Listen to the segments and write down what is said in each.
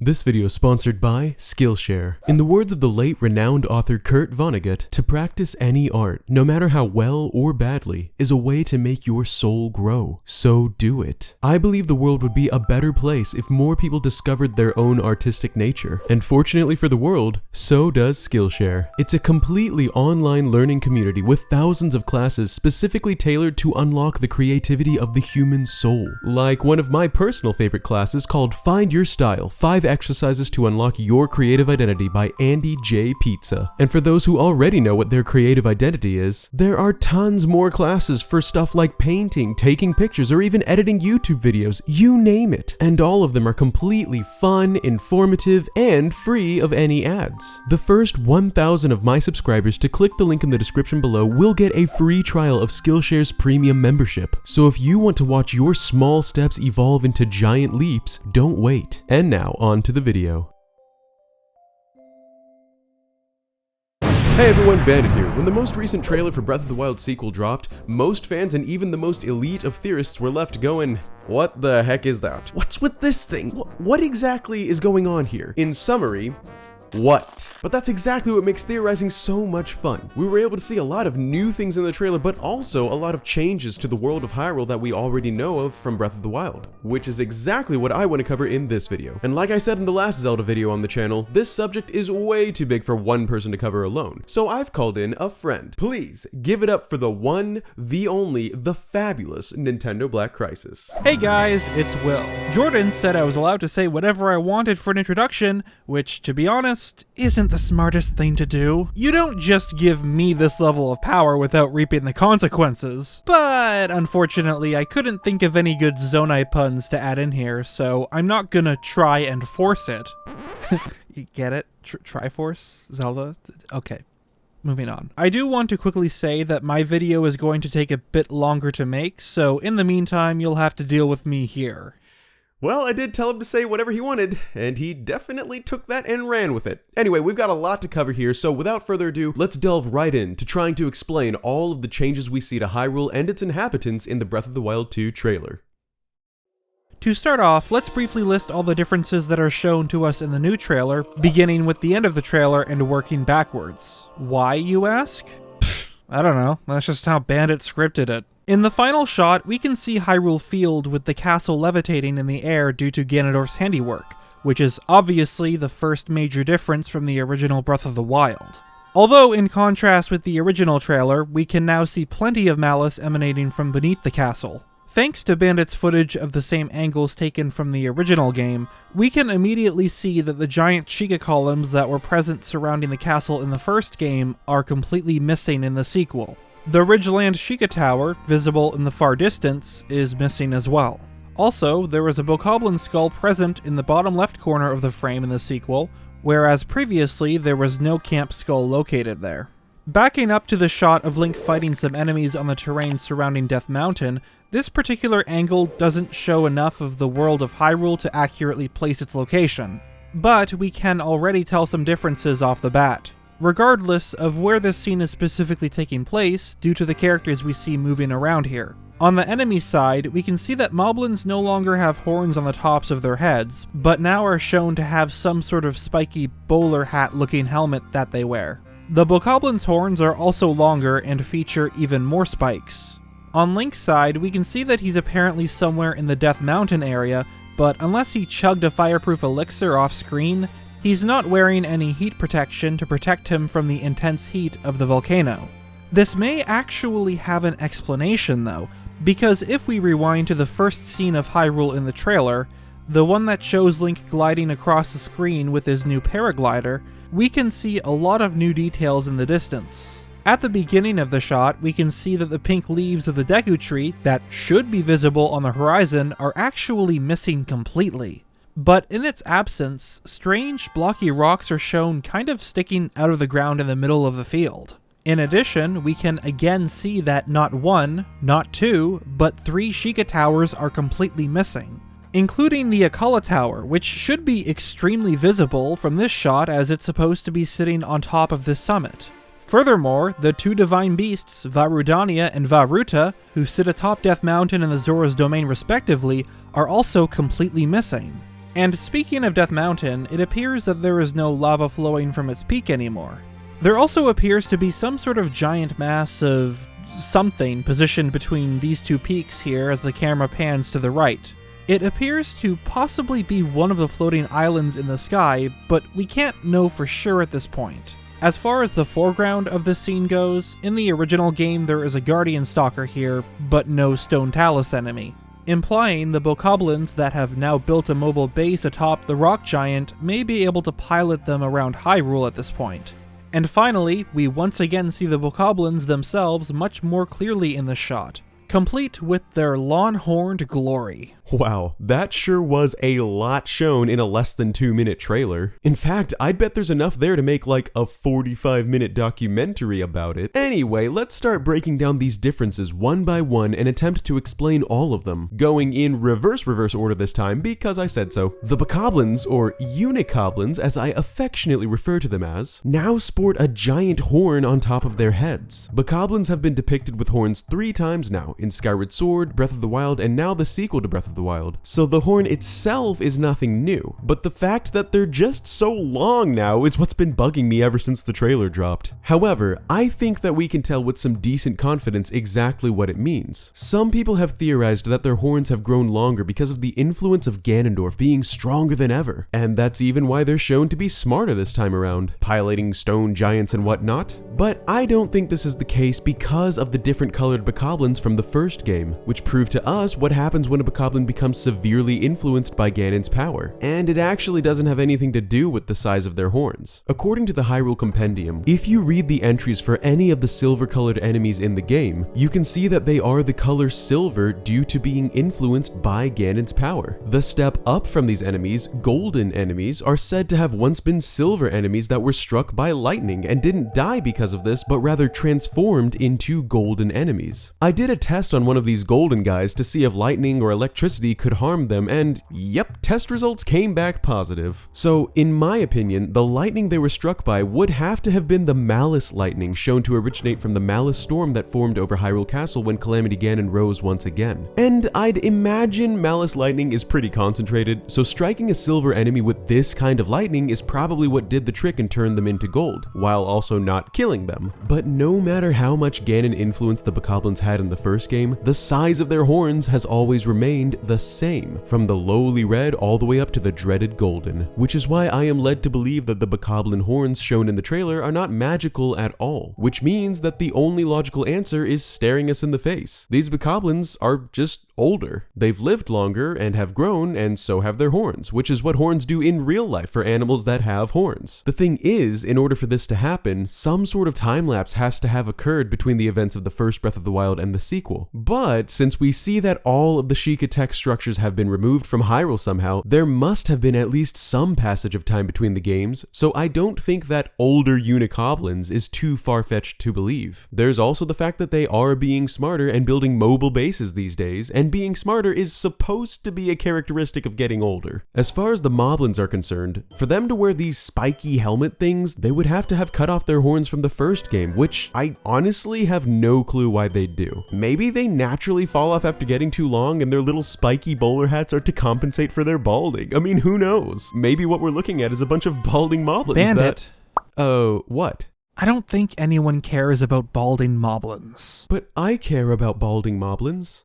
This video is sponsored by Skillshare. In the words of the late renowned author Kurt Vonnegut, to practice any art, no matter how well or badly, is a way to make your soul grow. So do it. I believe the world would be a better place if more people discovered their own artistic nature. And fortunately for the world, so does Skillshare. It's a completely online learning community with thousands of classes specifically tailored to unlock the creativity of the human soul. Like one of my personal favorite classes called Find Your Style, 5 exercises to unlock your creative identity by Andy J. Pizza. And for those who already know what their creative identity is, there are tons more classes for stuff like painting, taking pictures, or even editing YouTube videos, you name it. And all of them are completely fun, informative, and free of any ads. The first 1,000 of my subscribers to click the link in the description below will get a free trial of Skillshare's premium membership. So if you want to watch your small steps evolve into giant leaps, don't wait. And now on to the video. Hey everyone, Bandit here. When the most recent trailer for Breath of the Wild sequel dropped, most fans and even the most elite of theorists were left going, what the heck is that? What's with this thing? What exactly is going on here? In summary, what? But that's exactly what makes theorizing so much fun. We were able to see a lot of new things in the trailer, but also a lot of changes to the world of Hyrule that we already know of from Breath of the Wild, which is exactly what I want to cover in this video. And like I said in the last Zelda video on the channel, this subject is way too big for one person to cover alone. So I've called in a friend. Please give it up for the one, the only, the fabulous NintendoBlackcrisis. Hey guys, it's Will. Jordan said I was allowed to say whatever I wanted for an introduction, which, to be honest, isn't the smartest thing to do. You don't just give me this level of power without reaping the consequences. But unfortunately, I couldn't think of any good zonai puns to add in here, so I'm not gonna try and force it. You get it? Triforce? Zelda? Okay. Moving on. I do want to quickly say that my video is going to take a bit longer to make, so in the meantime, you'll have to deal with me here. Well, I did tell him to say whatever he wanted, and he definitely took that and ran with it. Anyway, we've got a lot to cover here, so without further ado, let's delve right into trying to explain all of the changes we see to Hyrule and its inhabitants in the Breath of the Wild 2 trailer. To start off, let's briefly list all the differences that are shown to us in the new trailer, beginning with the end of the trailer and working backwards. Why, you ask? I don't know, that's just how Bandit scripted it. In the final shot, we can see Hyrule Field with the castle levitating in the air due to Ganondorf's handiwork, which is obviously the first major difference from the original Breath of the Wild. Although, in contrast with the original trailer, we can now see plenty of malice emanating from beneath the castle. Thanks to Bandit's footage of the same angles taken from the original game, we can immediately see that the giant Sheikah columns that were present surrounding the castle in the first game are completely missing in the sequel. The Ridgeland Sheikah Tower, visible in the far distance, is missing as well. Also, there is a Bokoblin skull present in the bottom left corner of the frame in the sequel, whereas previously there was no camp skull located there. Backing up to the shot of Link fighting some enemies on the terrain surrounding Death Mountain, this particular angle doesn't show enough of the world of Hyrule to accurately place its location, but we can already tell some differences off the bat. Regardless of where this scene is specifically taking place, due to the characters we see moving around here. On the enemy side, we can see that moblins no longer have horns on the tops of their heads, but now are shown to have some sort of spiky bowler hat looking helmet that they wear. The Bokoblins' horns are also longer and feature even more spikes. On Link's side, we can see that he's apparently somewhere in the Death Mountain area, but unless he chugged a fireproof elixir off screen, he's not wearing any heat protection to protect him from the intense heat of the volcano. This may actually have an explanation though, because if we rewind to the first scene of Hyrule in the trailer, the one that shows Link gliding across the screen with his new paraglider, we can see a lot of new details in the distance. At the beginning of the shot, we can see that the pink leaves of the Deku tree that should be visible on the horizon are actually missing completely. But in its absence, strange blocky rocks are shown kind of sticking out of the ground in the middle of the field. In addition, we can again see that not one, not two, but 3 Sheikah towers are completely missing, including the Akala Tower, which should be extremely visible from this shot as it's supposed to be sitting on top of this summit. Furthermore, the 2 divine beasts, Varudania and Varuta, who sit atop Death Mountain and the Zora's Domain respectively, are also completely missing. And speaking of Death Mountain, it appears that there is no lava flowing from its peak anymore. There also appears to be some sort of giant mass of something positioned between these two peaks here as the camera pans to the right. It appears to possibly be one of the floating islands in the sky, but we can't know for sure at this point. As far as the foreground of this scene goes, in the original game there is a Guardian Stalker here, but no Stone Talus enemy, implying the Bokoblins that have now built a mobile base atop the rock giant may be able to pilot them around Hyrule at this point. And finally, we once again see the Bokoblins themselves much more clearly in the shot, complete with their lawn-horned glory. Wow, that sure was a lot shown in a less than 2-minute trailer. In fact, I'd bet there's enough there to make like a 45-minute documentary about it. Anyway, let's start breaking down these differences one by one and attempt to explain all of them, going in reverse order this time because I said so. The Bokoblins, or Unikoblins as I affectionately refer to them as, now sport a giant horn on top of their heads. Bokoblins have been depicted with horns 3 times now, in Skyward Sword, Breath of the Wild, and now the sequel to Breath of the Wild. So the horn itself is nothing new, but the fact that they're just so long now is what's been bugging me ever since the trailer dropped. However, I think that we can tell with some decent confidence exactly what it means. Some people have theorized that their horns have grown longer because of the influence of Ganondorf being stronger than ever, and that's even why they're shown to be smarter this time around, piloting stone giants and whatnot. But I don't think this is the case because of the different colored Bokoblins from the first game, which proved to us what happens when a Bokoblin becomes severely influenced by Ganon's power, and it actually doesn't have anything to do with the size of their horns. According to the Hyrule Compendium, if you read the entries for any of the silver-colored enemies in the game, you can see that they are the color silver due to being influenced by Ganon's power. The step up from these enemies, golden enemies, are said to have once been silver enemies that were struck by lightning and didn't die because of this, but rather transformed into golden enemies. I did a test on one of these golden guys to see if lightning or electricity could harm them, and yep, test results came back positive. So in my opinion, the lightning they were struck by would have to have been the malice lightning shown to originate from the malice storm that formed over Hyrule Castle when Calamity Ganon rose once again. And I'd imagine malice lightning is pretty concentrated, so striking a silver enemy with this kind of lightning is probably what did the trick and turned them into gold, while also not killing them. But no matter how much Ganon influence the Bokoblins had in the first game, the size of their horns has always remained the same, from the lowly red all the way up to the dreaded golden, which is why I am led to believe that the Bokoblin horns shown in the trailer are not magical at all, which means that the only logical answer is staring us in the face. These Bokoblins are just older. They've lived longer and have grown, and so have their horns, which is what horns do in real life for animals that have horns. The thing is, in order for this to happen, some sort of time lapse has to have occurred between the events of the first Breath of the Wild and the sequel. But since we see that all of the Sheikah text structures have been removed from Hyrule somehow, there must have been at least some passage of time between the games, so I don't think that older Unikoblins is too far-fetched to believe. There's also the fact that they are being smarter and building mobile bases these days, and being smarter is supposed to be a characteristic of getting older. As far as the Moblins are concerned, for them to wear these spiky helmet things, they would have to have cut off their horns from the first game, which I honestly have no clue why they'd do. Maybe they naturally fall off after getting too long and their little spiky bowler hats are to compensate for their balding. I mean, who knows? Maybe what we're looking at is a bunch of balding Moblins. Bandit. Oh, what? I don't think anyone cares about balding Moblins. But I care about balding Moblins.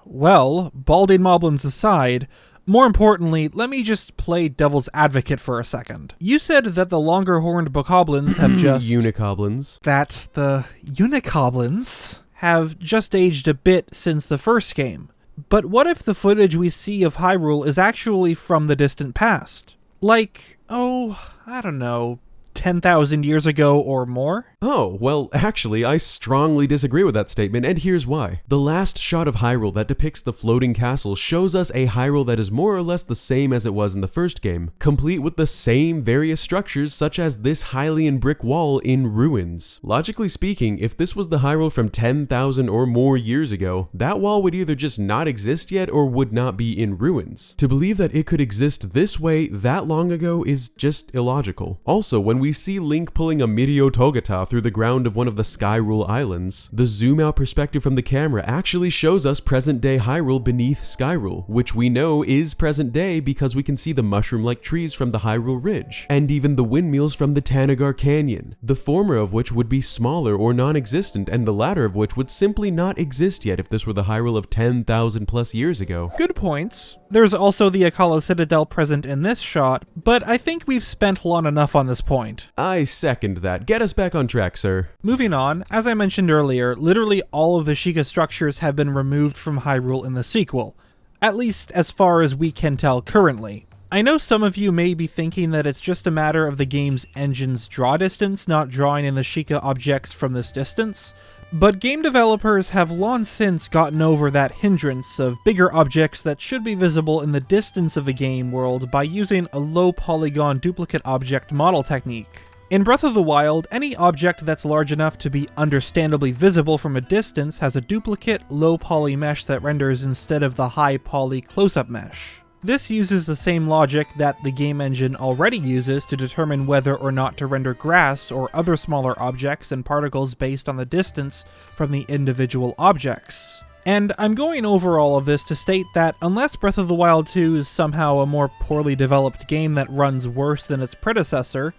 Well, balding Moblins aside, more importantly, let me just play devil's advocate for a second. You said that the longer-horned Bokoblins have just... Unikoblins. That the Unikoblins have just aged a bit since the first game. But what if the footage we see of Hyrule is actually from the distant past? Like, I don't know, 10,000 years ago or more? Oh, well, actually, I strongly disagree with that statement, and here's why. The last shot of Hyrule that depicts the floating castle shows us a Hyrule that is more or less the same as it was in the first game, complete with the same various structures such as this Hylian brick wall in ruins. Logically speaking, if this was the Hyrule from 10,000 or more years ago, that wall would either just not exist yet or would not be in ruins. To believe that it could exist this way that long ago is just illogical. Also, when we see Link pulling a Mirio Togataf through the ground of one of the Skyrule islands. The zoom-out perspective from the camera actually shows us present-day Hyrule beneath Skyrule, which we know is present-day because we can see the mushroom-like trees from the Hyrule Ridge, and even the windmills from the Tanagar Canyon, the former of which would be smaller or non-existent, and the latter of which would simply not exist yet if this were the Hyrule of 10,000 plus years ago. Good points. There's also the Akala Citadel present in this shot, but I think we've spent long enough on this point. I second that. Get us back on track, sir. Moving on, as I mentioned earlier, literally all of the Sheikah structures have been removed from Hyrule in the sequel, at least as far as we can tell currently. I know some of you may be thinking that it's just a matter of the game's engine's draw distance not drawing in the Sheikah objects from this distance, but game developers have long since gotten over that hindrance of bigger objects that should be visible in the distance of the game world by using a low polygon duplicate object model technique. In Breath of the Wild, any object that's large enough to be understandably visible from a distance has a duplicate low poly mesh that renders instead of the high poly close-up mesh. This uses the same logic that the game engine already uses to determine whether or not to render grass or other smaller objects and particles based on the distance from the individual objects. And I'm going over all of this to state that unless Breath of the Wild 2 is somehow a more poorly developed game that runs worse than its predecessor,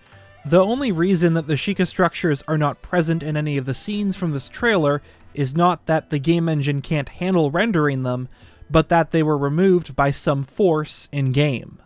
the only reason that the Sheikah structures are not present in any of the scenes from this trailer is not that the game engine can't handle rendering them, but that they were removed by some force in-game.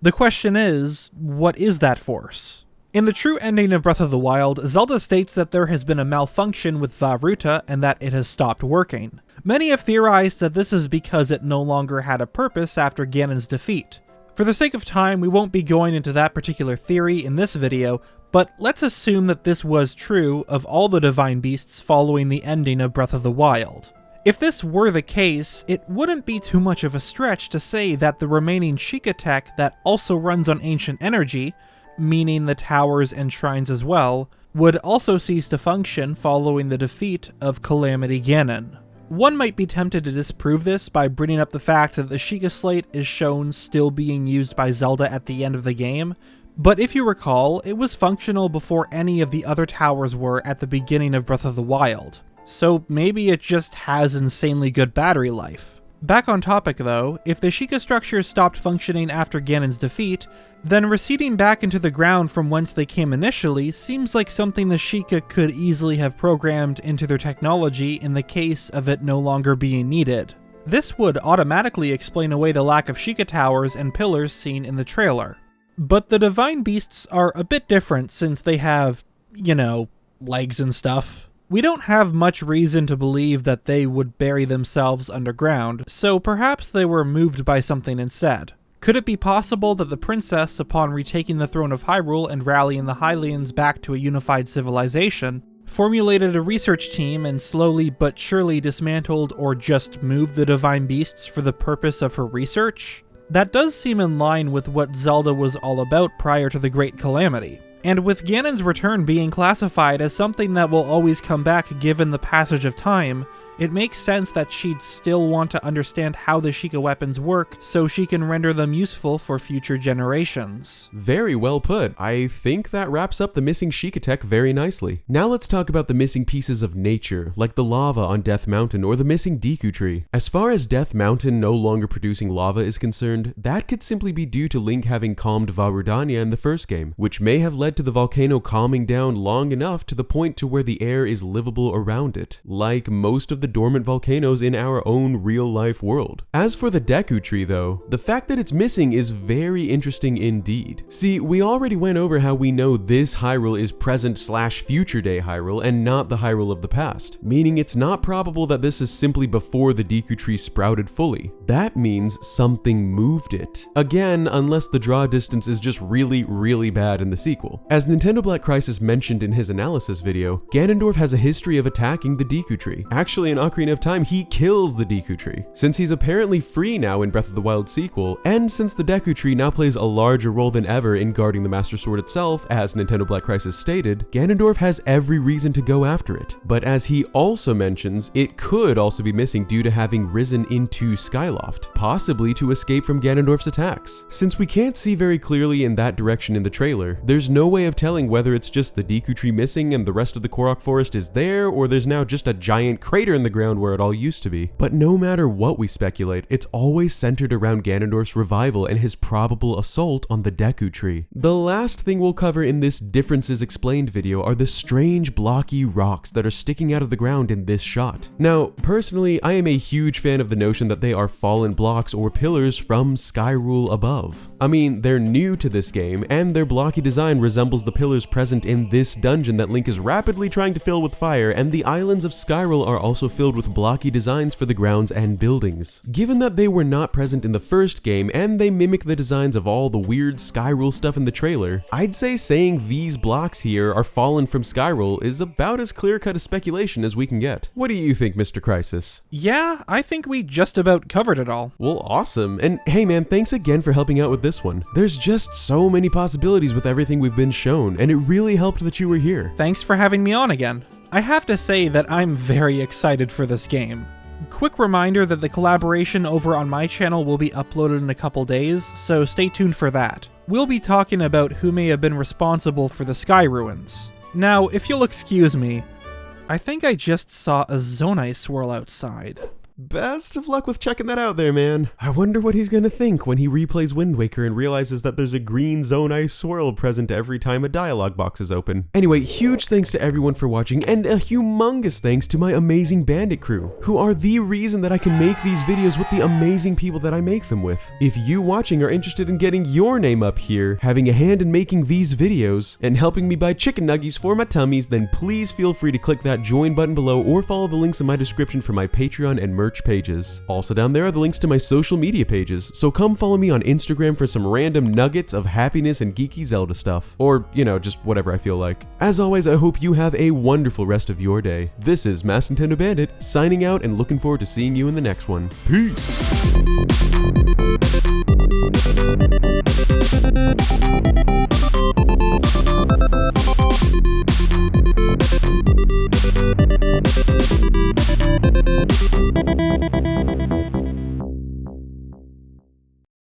The question is, what is that force? In the true ending of Breath of the Wild, Zelda states that there has been a malfunction with Vah Ruta and that it has stopped working. Many have theorized that this is because it no longer had a purpose after Ganon's defeat. For the sake of time, we won't be going into that particular theory in this video, but let's assume that this was true of all the Divine Beasts following the ending of Breath of the Wild. If this were the case, it wouldn't be too much of a stretch to say that the remaining Sheikah tech that also runs on ancient energy, meaning the towers and shrines as well, would also cease to function following the defeat of Calamity Ganon. One might be tempted to disprove this by bringing up the fact that the Sheikah Slate is shown still being used by Zelda at the end of the game, but if you recall, it was functional before any of the other towers were at the beginning of Breath of the Wild. So maybe it just has insanely good battery life. Back on topic though, if the Sheikah structures stopped functioning after Ganon's defeat, then receding back into the ground from whence they came initially seems like something the Sheikah could easily have programmed into their technology in the case of it no longer being needed. This would automatically explain away the lack of Sheikah towers and pillars seen in the trailer. But the Divine Beasts are a bit different since they have, legs and stuff. We don't have much reason to believe that they would bury themselves underground, so perhaps they were moved by something instead. Could it be possible that the princess, upon retaking the throne of Hyrule and rallying the Hylians back to a unified civilization, formulated a research team and slowly but surely dismantled or just moved the Divine Beasts for the purpose of her research? That does seem in line with what Zelda was all about prior to the Great Calamity. And with Ganon's return being classified as something that will always come back given the passage of time, it makes sense that she'd still want to understand how the Sheikah weapons work so she can render them useful for future generations. Very well put. I think that wraps up the missing Sheikah tech very nicely. Now let's talk about the missing pieces of nature, like the lava on Death Mountain or the missing Deku Tree. As far as Death Mountain no longer producing lava is concerned, that could simply be due to Link having calmed Vah Rudania in the first game, which may have led to the volcano calming down long enough to the point to where the air is livable around it, like most of the dormant volcanoes in our own real-life world. As for the Deku Tree though, the fact that it's missing is very interesting indeed. See, we already went over how we know this Hyrule is present/future day Hyrule and not the Hyrule of the past, meaning it's not probable that this is simply before the Deku Tree sprouted fully. That means something moved it. Again, unless the draw distance is just really bad in the sequel. As NintendoBlackCrisis mentioned in his analysis video, Ganondorf has a history of attacking the Deku Tree. Actually, an Ocarina of Time, he kills the Deku Tree. Since he's apparently free now in Breath of the Wild sequel, and since the Deku Tree now plays a larger role than ever in guarding the Master Sword itself, as Nintendo Black Crisis stated, Ganondorf has every reason to go after it. But as he also mentions, it could also be missing due to having risen into Skyloft, possibly to escape from Ganondorf's attacks. Since we can't see very clearly in that direction in the trailer, there's no way of telling whether it's just the Deku Tree missing and the rest of the Korok Forest is there, or there's now just a giant crater in the ground where it all used to be. But no matter what we speculate, it's always centered around Ganondorf's revival and his probable assault on the Deku Tree. The last thing we'll cover in this Differences Explained video are the strange blocky rocks that are sticking out of the ground in this shot. Now, personally, I am a huge fan of the notion that they are fallen blocks or pillars from Hyrule above. I mean, they're new to this game, and their blocky design resembles the pillars present in this dungeon that Link is rapidly trying to fill with fire, and the islands of Hyrule are also filled with blocky designs for the grounds and buildings. Given that they were not present in the first game, and they mimic the designs of all the weird Hyrule stuff in the trailer, I'd say saying these blocks here are fallen from Hyrule is about as clear-cut a speculation as we can get. What do you think, Mr. Crisis? Yeah, I think we just about covered it all. Well, awesome. And hey man, thanks again for helping out with this one. There's just so many possibilities with everything we've been shown, and it really helped that you were here. Thanks for having me on again. I have to say that I'm very excited for this game. Quick reminder that the collaboration over on my channel will be uploaded in a couple days, so stay tuned for that. We'll be talking about who may have been responsible for the Sky Ruins. Now, if you'll excuse me, I think I just saw a zonai swirl outside. Best of luck with checking that out there, man. I wonder what he's gonna think when he replays Wind Waker and realizes that there's a green zonai swirl present every time a dialogue box is open. Anyway, huge thanks to everyone for watching, and a humongous thanks to my amazing Bandit crew, who are the reason that I can make these videos with the amazing people that I make them with. If you watching are interested in getting your name up here, having a hand in making these videos, and helping me buy chicken nuggies for my tummies, then please feel free to click that join button below or follow the links in my description for my Patreon and merch pages. Also down there are the links to my social media pages, so come follow me on Instagram for some random nuggets of happiness and geeky Zelda stuff. Or, you know, just whatever I feel like. As always, I hope you have a wonderful rest of your day. This is MaskedNintendoBandit, signing out and looking forward to seeing you in the next one. Peace!